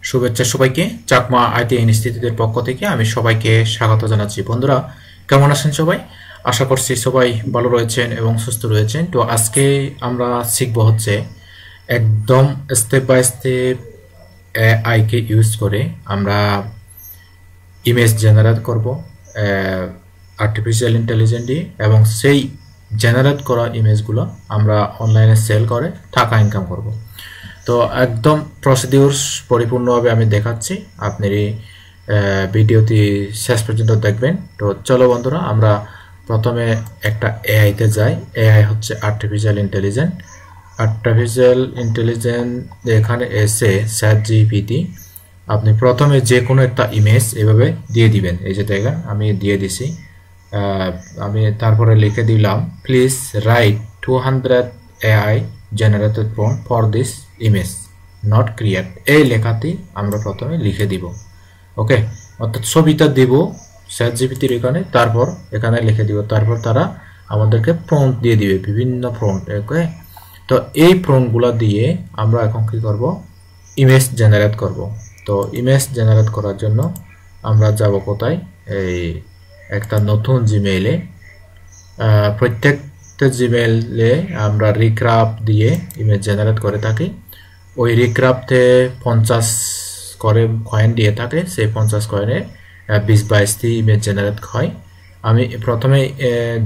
শুভেচ্ছা সবাইকে। চাকমা আইটি ইনস্টিটিউটের পক্ষ থেকে আমি সবাইকে স্বাগত জানাচ্ছি। বন্ধুরা, কেমন আছেন সবাই? আশা করছি সবাই ভালো রয়েছেন এবং সুস্থ রয়েছেন। তো আজকে আমরা শিখব হচ্ছে একদম স্টেপ বাই স্টেপ এআই কে ইউজ করে আমরা ইমেজ জেনারেট করব আর্টিফিশিয়াল ইন্টেলিজেন্স দিয়ে, এবং সেই জেনারেট করা ইমেজগুলো আমরা অনলাইনে সেল করে টাকা ইনকাম করব। তো একদম প্রসিডিউরস পরিপূর্ণভাবে আমি দেখাচ্ছি, আপনি ভিডিওটি শেষ পর্যন্ত দেখবেন। তো চলো বন্ধুরা, আমরা প্রথমে একটা এআইতে যাই। এআই হচ্ছে আর্টিফিশিয়াল ইন্টেলিজেন্স। আর্টিফিশিয়াল ইন্টেলিজেন্স এখানে এসে চ্যাট জিপিটি, আপনি প্রথমে যে কোনো একটা ইমেজ এভাবে দিয়ে দিবেন। এই যে দেখেন আমি দিয়ে দিছি। আমি তারপরে লিখে দিলাম please write 200 AI generated prompt for this image not create. এই লেখাটি আমরা প্রথমে লিখে দিব। ওকে, অর্থাৎ ছবিটা দিব চ্যাট জিপিটির এখানে, তারপর এখানে লিখে দিব, তারপর তারা আমাদেরকে প্রম্পট দিয়ে দিবে, বিভিন্ন প্রম্পট। ওকে, তো এই প্রম্পটগুলো দিয়ে আমরা এখন কি করব, ইমেজ জেনারেট করব। তো ইমেজ জেনারেট করার জন্য আমরা যাব কোথায়, এই একটা নতুন জিমেইলে। প্রত্যেকটা জিমেইলে আমরা রিক্রাফট দিয়ে ইমেজ জেনারেট করে থাকি। ওই রিক্রাফটে 50 করে কয়েন দিয়ে থাকে, সেই 50 কয়েনে 20-22টি ইমেজ জেনারেট হয়। আমি প্রথমে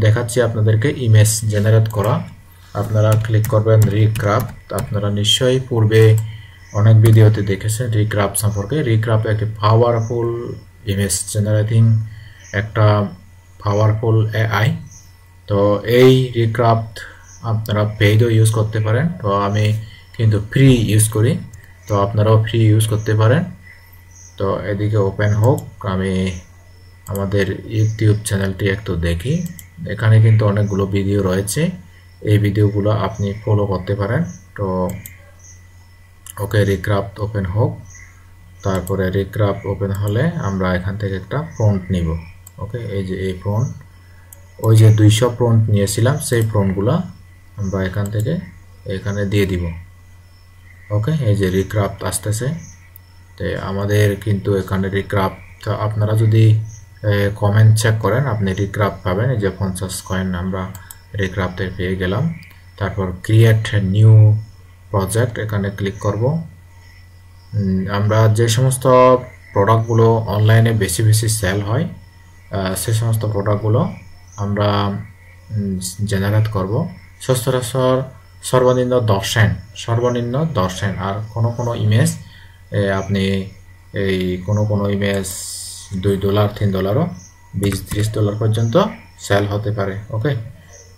দেখাচ্ছি আপনাদেরকে ইমেজ জেনারেট করা। আপনারা ক্লিক করবেন রিক্রাফট। আপনারা নিশ্চয়ই পূর্বে অনেক ভিডিওতে দেখেছেন রিক্রাফট সম্পর্কে। রিক্রাফট একটি পাওয়ারফুল ইমেজ জেনারেটিং একটা পাওয়ারফুল এআই। তো এই রিক্রাফট আপনারা পেইডও ইউজ করতে পারেন, তো আমি কিন্তু ফ্রি ইউজ করি, তো আপনারাও ফ্রি ইউজ করতে পারেন। তো এদিকে ওপেন হোক, আমি আমাদের ইউটিউব চ্যানেলটি একটু দেখি। এখানে কিন্তু অনেকগুলো ভিডিও রয়েছে, এই ভিডিওগুলো আপনি ফলো করতে পারেন। তো ওকে, রিক্রাফট ওপেন হোক। তারপরে রিক্রাফট ওপেন হলে আমরা এখান থেকে একটা প্রম্পট নিব। ওকে, এই যে এই প্রম্পট, ওই যে 200 প্রম্পট নিয়েছিলাম, সেই প্রম্পটগুলো আমরা এখান থেকে এখানে দিয়ে দিব। ওকে, এই যে রিক্রাফট আসতেছে। তো আমাদের কিন্তু এখানে রিক্রাফট, আপনারা যদি কমেন্ট চেক করেন আপনি রিক্রাফট পাবেন। এই যে 50 কয়েন আমরা রিক্রাফটে পেয়ে গেলাম। তারপর ক্রিয়েট নিউ প্রজেক্ট, এখানে ক্লিক করব। আমরা যে সমস্ত প্রোডাক্টগুলো অনলাইনে বেশি বেশি সেল হয়, সে সমস্ত প্রোডাক্টগুলো আমরা জেনারেট করব। সচরাচর সর্বনিম্ন 10 সেন্ট, সর্বনিম্ন 10 সেন্ট। আর কোনো ইমেজ আপনি এই কোনো ইমেজ $2, $3, $20-30 পর্যন্ত সেল হতে পারে। ওকে,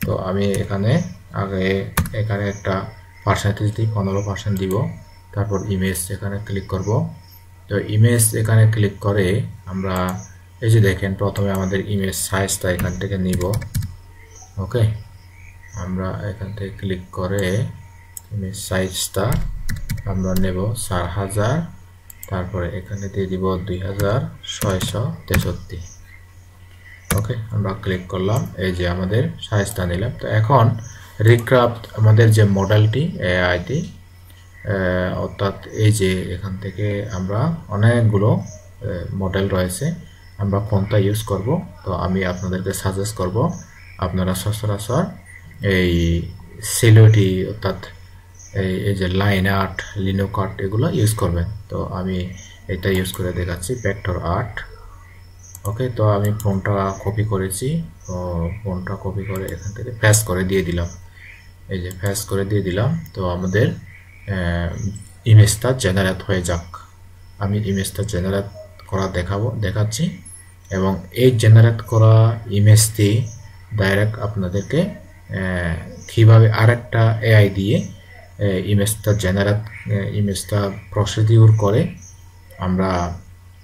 তো আমি এখানে এখানে একটা পার্সেন্টেজ দিই, 15% দিব। তারপর ইমেজ এখানে ক্লিক করব। তো ইমেজ এখানে ক্লিক করে আমরা এই যে দেখেন প্রথমে আমাদের ইমেজ সাইজটা এখান থেকে নিব। ওকে, আমরা এখান থেকে ক্লিক করে ইমেজ সাইজটা আমরা নেব 4000, তারপরে এখানে দিয়ে দিব 2663। ওকে, আমরা ক্লিক করলাম, এই যে আমাদের সাইজটা নিলাম। তো এখন রিক্রাফট আমাদের যে মডেলটি এআইটি, অর্থাৎ এই যে এখান থেকে আমরা অনেকগুলো মডেল রয়েছে, আমরা কোনটা ইউজ করব। তো আমি আপনাদেরকে সাজেস্ট করব আপনারা সচরাচর এই সিলুইটি, অর্থাৎ এই যে লাইন আর্ট, লিনোক আর্ট, এগুলো ইউজ করবেন। তো আমি এটা ইউজ করে দেখাচ্ছি, ভেক্টর আর্ট। ওকে, তো আমি ফোনটা কপি করেছি, তো ফোনটা কপি করে এখান থেকে পেস্ট করে দিয়ে দিলাম। এই যে পেস্ট করে দিয়ে দিলাম। তো আমাদের ইমেজটা জেনারেট হয়ে যাক। আমি ইমেজটা জেনারেট করা দেখাচ্ছি, এবং এই জেনারেট করা ইমেজটি ডাইরেক্ট আপনাদেরকে কিভাবে আরেকটা এআই দিয়ে ইমেজটা প্রসিডিউর করে আমরা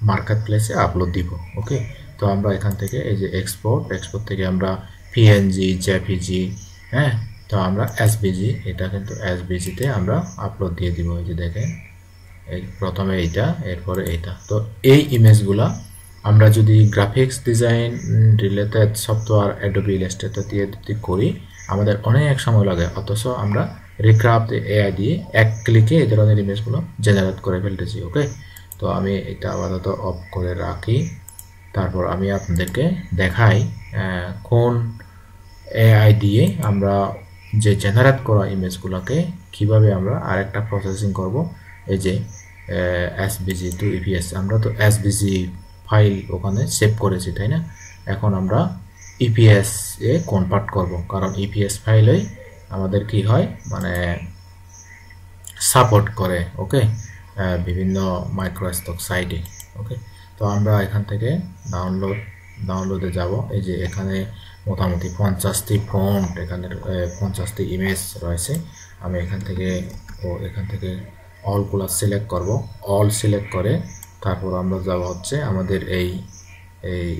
মার্কেট প্লেসে আপলোড দিব। ওকে, তো আমরা এখান থেকে এই যে এক্সপোর্ট থেকে আমরা পিএনজি, জেপিজি, হ্যাঁ, তো আমরা এসভিজি, এটা কিন্তু এসভিজিতে আমরা আপলোড দিয়ে দিব। এই যে দেখেন, এই প্রথমে এইটা, এরপরে এইটা। তো এই ইমেজগুলা আমরা যদি graphics design related software Adobe Illustrator দিয়ে করি, আমাদের অনেক সময় লাগে, অথচ আমরা রিক্রাফট এআই দিয়ে এক ক্লিকে এই ধরনের ইমেজগুলো জেনারেট করে ফেলতেছি। ওকে, তো আমি এটা আপাতত অফ করে রাখি। তারপর আমি আপনাদেরকে দেখাই কোন এআই দিয়ে আমরা যে জেনারেট করা ইমেজগুলোকে কিভাবে আমরা আরেকটা প্রসেসিং করব। এই যে SVG টু EPS, আমরা তো SVG ফাইল ওখানে সেভ করেছি, তাই না? এখন আমরা EPS এ কনভার্ট করব, কারণ EPS ফাইলেই আমাদের কি হয়, মানে সাপোর্ট করে, ওকে, বিভিন্ন মাইক্রোস্টক সাইটে। ওকে, তো আমরা এখান থেকে ডাউনলোডে যাব। এই যে এখানে মোটামুটি 50টি ফন্ট, এখানে 50টি ইমেজ রয়েছে। আমি এখান থেকে অলগুলো সিলেক্ট করব। অল সিলেক্ট করে তারপর আমরা যাব হচ্ছে আমাদের এই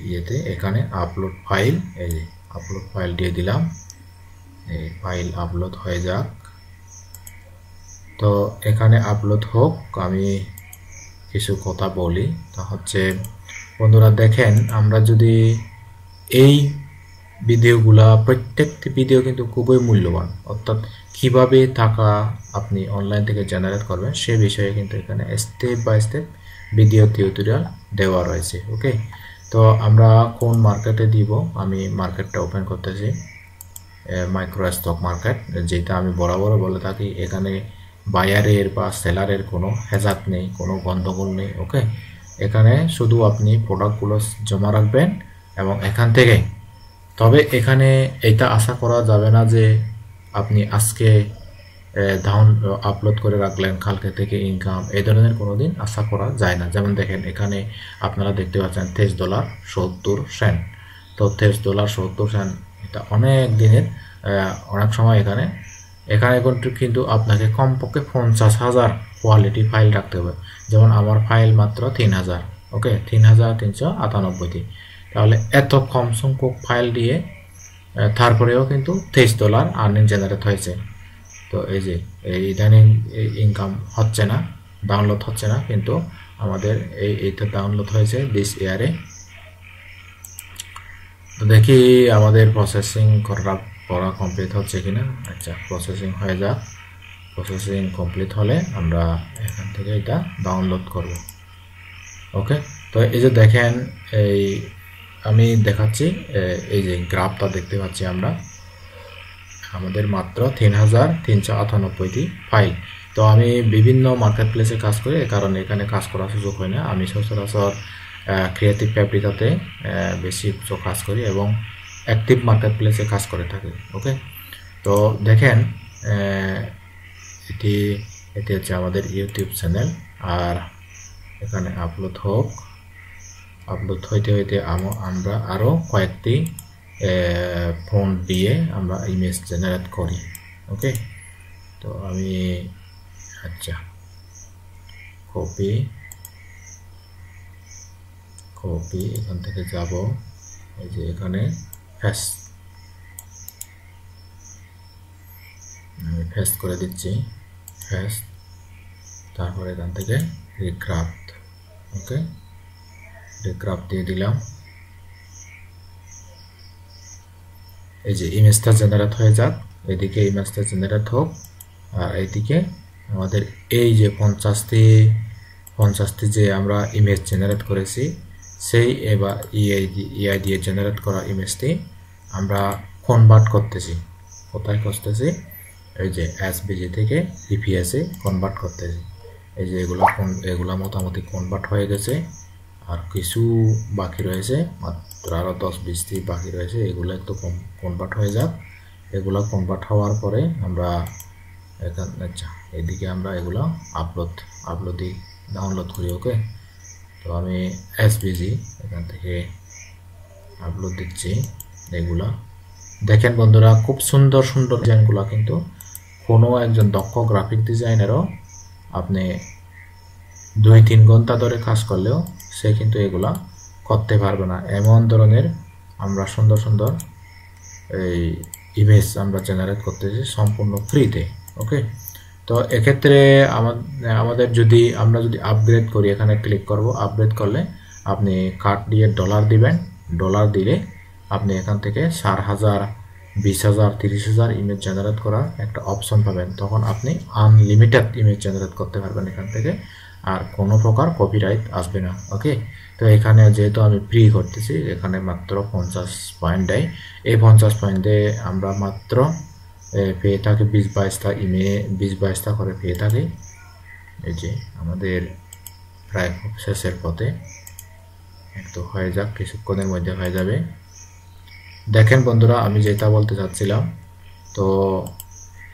ইয়েতে, এখানে আপলোড ফাইল। এই যে আপলোড ফাইল দিয়ে দিলাম। এই ফাইল আপলোড হয়ে যাক। তো এখানে আপলোড হোক, আমি কিছু কথা বলি। তা হচ্ছে বন্ধুরা দেখেন, আমরা যদি এই ভিডিওগুলা, প্রত্যেকটি ভিডিও কিন্তু খুবই মূল্যবান, অর্থাৎ কিভাবে টাকা আপনি অনলাইন থেকে জেনারেট করবেন সে বিষয়ে কিন্তু এখানে step by step video tutorial দেওয়া রয়েছে। ওকে, তো আমরা কোন মার্কেটে দিব, আমি মার্কেটটা ওপেন করতেছি, মাইক্রোস্টক মার্কেট, যেটা আমি বরাবর বলে থাকি। এখানে বায়ারের বা সেলারের কোনো হেজাত নেই, কোনো গন্ডগোল নেই। ওকে, এখানে শুধু আপনি প্রোডাক্টগুলো জমা রাখবেন এবং এখান থেকে, তবে এখানে এটা আশা করা যাবে না যে আপনি আজকে আপলোড করে রাখলেন কালকে থেকে ইনকাম, এই ধরনের কোনোদিন আশা করা যায় না। যেমন দেখেন এখানে আপনারা দেখতে পাচ্ছেন $23.70। তো $23.70 এটা অনেক দিনের, অনেক সময় এখানে কিন্তু আপনাকে কমপক্ষে 50,000 কোয়ালিটি ফাইল রাখতে হবে। যেমন আমার ফাইল মাত্র 3000, ওকে, 3398টি। তাহলে এত কম সংখ্যক ফাইল দিয়ে তারপরেও কিন্তু $23 আর্নিং জেনারেট হয়েছে। তো এই যে ইদানিং ইনকাম হচ্ছে না, ডাউনলোড হচ্ছে না, কিন্তু আমাদের এইটা ডাউনলোড হয়েছে দিস ইয়ারে। তো দেখি আমাদের প্রসেসিং করা কমপ্লিট হচ্ছে কিনা। আচ্ছা, প্রসেসিং হয়ে যাক। প্রসেসিং কমপ্লিট হলে আমরা এখান থেকে এটা ডাউনলোড করব। ওকে, তো এই যে দেখেন, এই আমি দেখাচ্ছি, এই যে গ্রাফটা দেখতে পাচ্ছি আমরা, আমাদের মাত্র 3398টি ফাইল। তো আমি বিভিন্ন মার্কেট প্লেসে কাজ করি, এ কারণে এখানে কাজ করার সুযোগ হয় না। আমি সচরাচর ক্রিয়েটিভ ফ্যাব্রিকাতে বেশি কাজ করি এবং অ্যাক্টিভ মার্কেট প্লেসে কাজ করে থাকি। ওকে, তো দেখেন এটি হচ্ছে আমাদের ইউটিউব চ্যানেল। আর এখানে আপলোড হোক, আপলোড হইতে হইতে আমরা আরও কয়েকটি ফন্ট দিয়ে আমরা ইমেজ জেনারেট করি। ওকে, তো আমি আচ্ছা কপি এখান থেকে যাব, এই যে এখানে পেস্ট করে দিচ্ছি, পেস্ট, তারপরে এখান থেকে রিক্রাফট। ওকে, রিক্রাফট দিয়ে দিলাম। এই যে ইমেজটা জেনারেট হয়ে যাক, এদিকে ইমেজটা জেনারেট হোক, আর এইদিকে আমাদের এই যে 50টি যে আমরা ইমেজ জেনারেট করেছি, সেই এবার ইআই দিয়ে জেনারেট করা ইমেজটি আমরা কনভার্ট করতেছি। কোথায় করতেছি? এই যে SVG থেকে EPS এ কনভার্ট করতেছি। এই যে এগুলা মোটামুটি কনভার্ট হয়ে গেছে, আর কিছু বাকি রয়েছে, মাত্র আরও 10-20টি বাকি রয়েছে। এগুলো একটু কনভার্ট হয়ে যাক। এগুলো কনভার্ট হওয়ার পরে আমরা আচ্ছা এদিকে আমরা এগুলো ডাউনলোড করি। ওকে, তো আমি SVG এখান থেকে আপলোড দিচ্ছি। এগুলা দেখেন বন্ধুরা, খুব সুন্দর সুন্দর ডিজাইনগুলো, কিন্তু কোনো একজন দক্ষ গ্রাফিক ডিজাইনারও আপনি 2-3 ঘন্টা ধরে কাজ করলেও সে কিন্তু এগুলা করতে পারবে না। এমন ধরনের আমরা সুন্দর সুন্দর এই ইমেজ আমরা জেনারেট করতেছি সম্পূর্ণ ফ্রিতে। ওকে, তো এক্ষেত্রে আমাদের আমরা যদি আপগ্রেড করি, এখানে ক্লিক করব। আপগ্রেড করলে আপনি কার্ড দিয়ে ডলার দিবেন। ডলার দিলে আপনি এখান থেকে 4,000, 20,000, 30,000 ইমেজ জেনারেট করার একটা অপশন পাবেন। তখন আপনি আনলিমিটেড ইমেজ জেনারেট করতে পারবেন এখান থেকে। আর কোনো প্রকার কপিরাইট আসবে না। ওকে, তো এখানে যেহেতু আমি ফ্রি করতেছি, এখানে মাত্র 50 পয়েন্ট দেয়। এই 50 পয়েন্টে আমরা মাত্র পেয়ে থাকি 20-22টা ইমেল, 20-22টা করে পেয়ে থাকি। এই যে আমাদের প্রায় শেষের পথে, একটু হয়ে যাক, কিছুক্ষণের মধ্যে হয়ে যাবে। দেখেন বন্ধুরা, আমি যেটা বলতে চাচ্ছিলাম, তো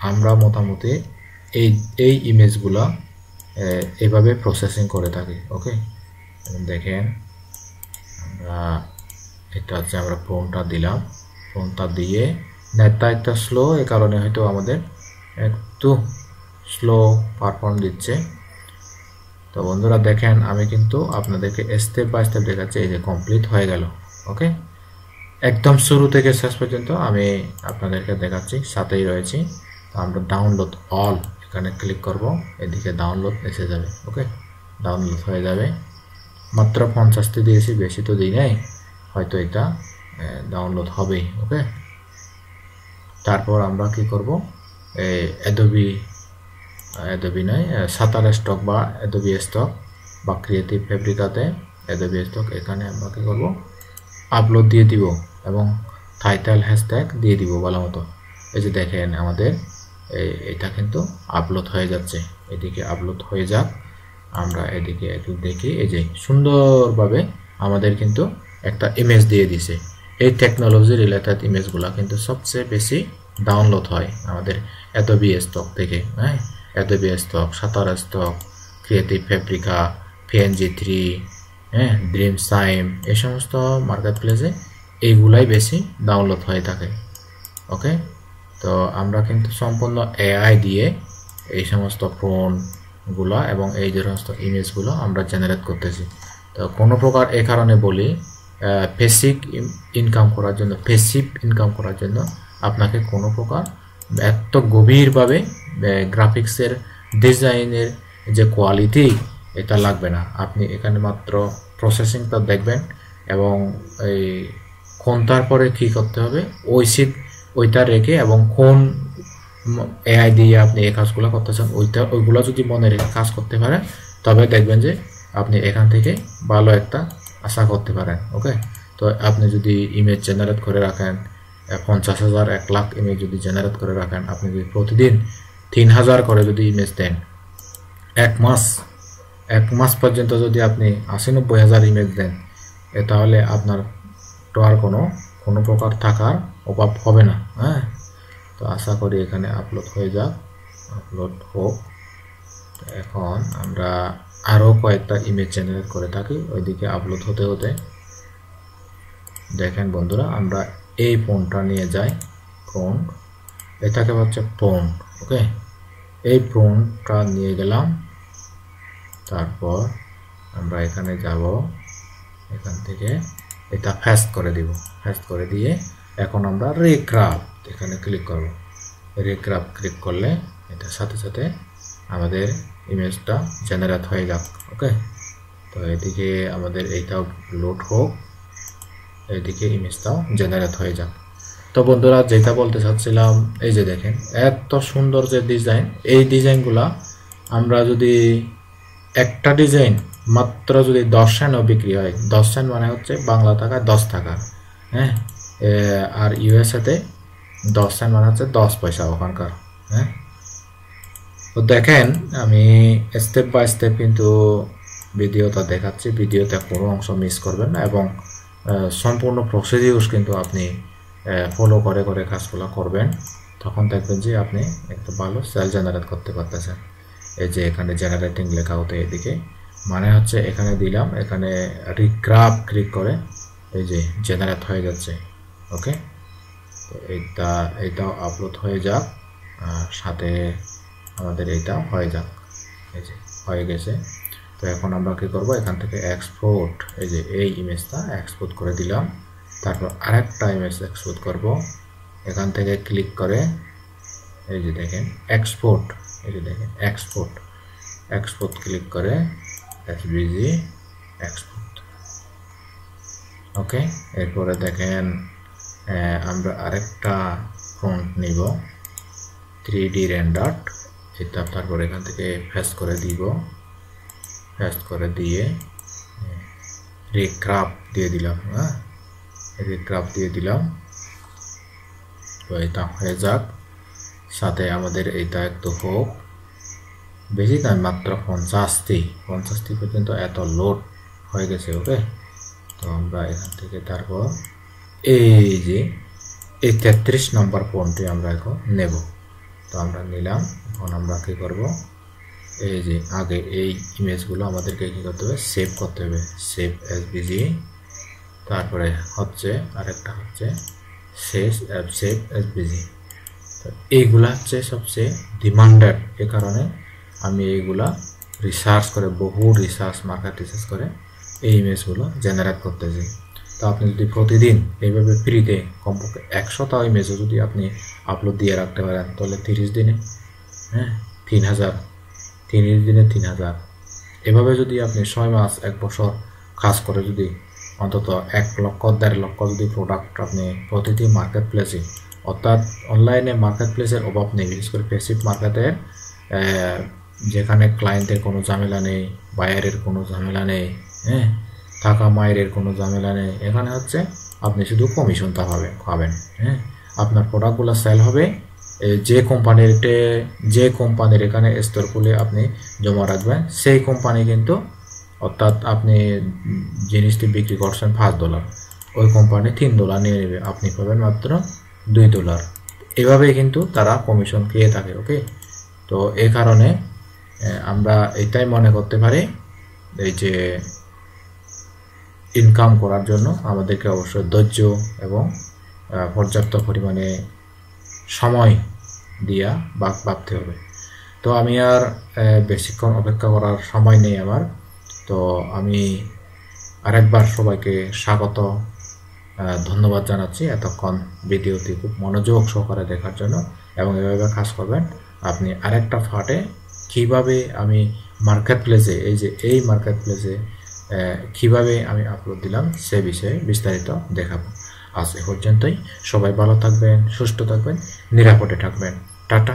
আমরা মোটামুটি এই ইমেজগুলো এভাবে প্রসেসিং করে থাকি। ওকে, দেখেন আমরা এটা হচ্ছে আমরা ফোনটা দিলাম, ফোনটা দিয়ে নেটটা একটা স্লো, এই কারণে হয়তো আমাদের একটু স্লো পারফর্ম দিচ্ছে। তো বন্ধুরা দেখেন, আমি কিন্তু আপনাদেরকে স্টেপ বাই স্টেপ দেখাচ্ছি। এই যে কমপ্লিট হয়ে গেল। ওকে, একদম শুরু থেকে শেষ পর্যন্ত আমি আপনাদেরকে দেখাচ্ছি, সাথেই রয়েছি। তো আমরা ডাউনলোড অল এখানে ক্লিক করব, এদিকে ডাউনলোড এসে যাবে। ওকে, ডাউনলোড হয়ে যাবে। মাত্র 50টি দিয়েছি, বেশি তো দিই নাই, হয়তো এটা ডাউনলোড হবেই। ওকে, তারপর আমরা কি করব, অ্যাডোবি নয়, শাটারস্টক বা অ্যাডোবি স্টক বা ক্রিয়েটিভ ফেব্রিকাতে অ্যাডোবি স্টক, এখানে আমরা কি করব, আপলোড দিয়ে দিব এবং টাইটেল হ্যাশট্যাগ দিয়ে দিব ভালো মতো। এই যে দেখেন আমাদের এটা কিন্তু আপলোড হয়ে যাচ্ছে। এদিকে আপলোড হয়ে যাক, আমরা এদিকে একটু দেখি। এই যে সুন্দরভাবে আমাদের কিন্তু একটা ইমেজ দিয়ে দিছে। এই টেকনোলজি রিলেটেড ইমেজগুলো কিন্তু সবচেয়ে বেশি ডাউনলোড হয় আমাদের অ্যাডোবি স্টক থেকে। হ্যাঁ, Adobe stock, Shutterstock, creative Fabrica, PNG3, হ্যাঁ, ড্রিমসাইম, এই সমস্ত মার্কেট প্লেসে এইগুলাই বেশি ডাউনলোড হয়ে থাকে। ওকে, তো আমরা কিন্তু সম্পূর্ণ AI দিয়ে এই সমস্ত ফোনগুলো এবং এই যে সমস্ত ইমেজগুলো আমরা জেনারেট করতেছি। তো কোনো প্রকার এই কারণে বলি, বেসিক ইনকাম করার জন্য আপনাকে কোনো প্রকার এত গভীরভাবে গ্রাফিক্সের ডিজাইনের যে কোয়ালিটি, এটা লাগবে না। আপনি এখানে মাত্র প্রসেসিংটা দেখবেন এবং এই কোনটার পরে কী করতে হবে ওইটা রেখে, এবং কোন AI দিয়ে আপনি এই কাজগুলো করতে চান ওইগুলো যদি মনে রেখে কাজ করতে পারেন, তবে দেখবেন যে আপনি এখান থেকে ভালো একটা আশা করতে পারেন। ওকে, তো আপনি যদি ইমেজ জেনারেট করে রাখেন 50,000, 1 লাখ ইমেজ যদি জেনারেট করে রাখেন, আপনি যদি প্রতিদিন 3000 করে যদি ইমেজ দেন, এক মাস পর্যন্ত যদি আপনি 80-90 হাজার ইমেজ দেন, তাহলে আপনার তো আর কোনো প্রকার থাকার অভাব হবে না। হ্যাঁ, তো আশা করি এখানে আপলোড হয়ে যাক, আপলোড হোক। এখন আমরা আরও কয়েকটা ইমেজ জেনারেট করে থাকি, ওইদিকে আপলোড হতে হতে দেখেন বন্ধুরা, আমরা এই ফোনটা নিয়ে যাই। ফোন, এটাকে হচ্ছে ফোন। ওকে, এই ফোনটা নিয়ে গেলাম, তারপর আমরা এখানে যাব, এখান থেকে এটা ফেস্ট করে দিব। ফেস্ট করে দিয়ে এখন আমরা রিক্রাফট এখানে ক্লিক করব। রিক্রাফট ক্লিক করলে এটার সাথে সাথে আমাদের ইমেজটা জেনারেট হয়ে যাক। ওকে, তো এদিকে আমাদের এইটাও লোড হোক, এদিকে ইমেজটাও জেনারেট হয়ে যাক। তো বন্ধুরা, যেটা বলতে চাচ্ছিলাম, এই যে দেখেন এত সুন্দর যে ডিজাইন, এই ডিজাইনগুলা আমরা যদি একটা ডিজাইন মাত্র যদি 10 সেন্টও বিক্রি হয়, 10 সেন্ট মানে হচ্ছে বাংলা টাকা 10 টাকা, হ্যাঁ, আর ইউএসএতে 10 সেন্ট মানে হচ্ছে 10 পয়সা ওখানকার। হ্যাঁ, তো দেখেন আমি স্টেপ বাই স্টেপ কিন্তু ভিডিওটা দেখাচ্ছি, ভিডিওতে কোনো অংশ মিস করবেন না এবং সম্পূর্ণ প্রসিডিউর কিন্তু আপনি ফলো করে করে কাজগুলো করবেন, তখন দেখবেন যে আপনি একটু ভালো সেল জেনারেট করতে পারতেছেন। এই যে এখানে জেনারেটিং লেখা হতে, এদিকে মানে হচ্ছে এখানে দিলাম, এখানে রিক্রাফট ক্লিক করে এই যে জেনারেট হয়ে যাচ্ছে। ওকে, তো এইটাও আপলোড হয়ে যাক, সাথে আমাদের এইটাও হয়ে যাক। এই যে হয়ে গেছে। তো এখন আমরা কি করব, এখান থেকে এক্সপোর্ট, এই যে এই ইমেজটা এক্সপোর্ট করে দিলাম, তারপর আরেকটা ইমেজ এক্সপোর্ট করব। এখান থেকে ক্লিক করে এই যে দেখেন এক্সপোর্ট, এই যে দেখেন এক্সপোর্ট ক্লিক করে SVG এক্সপোর্ট। ওকে, এরপরে দেখেন আমরা আরেকটা ফন্ট নিব 3D রেন্ডার্ড, এটা তারপর এখান থেকে ফেস করে দিব। পেস্ট করে দিয়ে রিক্রাফট দিয়ে দিলাম। হ্যাঁ, রিক্রাফট দিয়ে দিলাম। তো এটা হয়ে যাক, সাথে আমাদের এটা একটু হোক, বেশি নয়, মাত্র 50টি পর্যন্ত এত লোড হয়ে গেছে। ওকে, তো আমরা এখান থেকে তারপর এই যে এই 33 নম্বর পয়েন্টটি আমরা এখন নেব। তো আমরা নিলাম। এখন আমরা কি করব, এই যে আগে এই ইমেজগুলো আমাদেরকে কি করতে হবে, সেভ করতে হবে। সেভ এসভিজি, তারপরে হচ্ছে আরেকটা হচ্ছে সেভ এসভিজি। তো এইগুলা হচ্ছে সবচেয়ে ডিমান্ডেড, এ কারণে আমি এইগুলা রিসার্চ করে, বহু মার্কেট রিসার্চ করে এই ইমেজগুলো জেনারেট করতেছি। তো আপনি যদি প্রতিদিন এইভাবে ফ্রিতে কমপক্ষে 100টা ইমেজও যদি আপনি আপলোড দিয়ে রাখতে পারেন, তাহলে 30 দিনে 3000, 30 দিনে 3000, এভাবে যদি আপনি 6 মাস 1 বছর কাজ করে যদি অন্তত 1 লক্ষ 1.5 লক্ষ যদি প্রোডাক্ট আপনি প্রতিটি মার্কেট প্লেসে, অর্থাৎ অনলাইনে মার্কেট প্লেসের অভাব নেই, বিশেষ করে প্যাসিভ মার্কেটের, যেখানে ক্লায়েন্টের কোনো ঝামেলা নেই, বায়ারের কোনো ঝামেলা নেই, টাকা মায়ের কোনো ঝামেলা নেই। এখানে হচ্ছে আপনি শুধু কমিশনটা পাবেন। আপনার প্রোডাক্টগুলো সেল হবে, যে কোম্পানির এখানে স্টোর খুলে আপনি জমা রাখবেন, সেই কোম্পানি কিন্তু, অর্থাৎ আপনি জিনিসটি বিক্রি করছেন $5, ওই কোম্পানি $3 নিয়ে নেবে, আপনি পাবেন মাত্র $2। এভাবেই কিন্তু তারা কমিশন পেয়ে থাকে। ওকে, তো এই কারণে আমরা এটাই মনে করতে পারি, এই যে ইনকাম করার জন্য আমাদেরকে অবশ্যই ধৈর্য এবং পর্যাপ্ত পরিমাণে সময় দিয়া ভাবতে হবে। তো আমি আর বেশিক্ষণ অপেক্ষা করার সময় নেই আমার। তো আমি আরেকবার সবাইকে স্বাগত, ধন্যবাদ জানাচ্ছি এতক্ষণ ভিডিওটি খুব মনোযোগ সহকারে দেখার জন্য, এবং এভাবে কাজ করবেন। আপনি আরেকটা পার্টে কিভাবে আমি মার্কেট প্লেসে, এই মার্কেট প্লেসে কিভাবে আমি আপলোড দিলাম সে বিষয়ে বিস্তারিত দেখাবো। আজ এ পর্যন্তই। সবাই ভালো থাকবেন, সুস্থ থাকবেন, নিরাপদে থাকবেন। টাটা।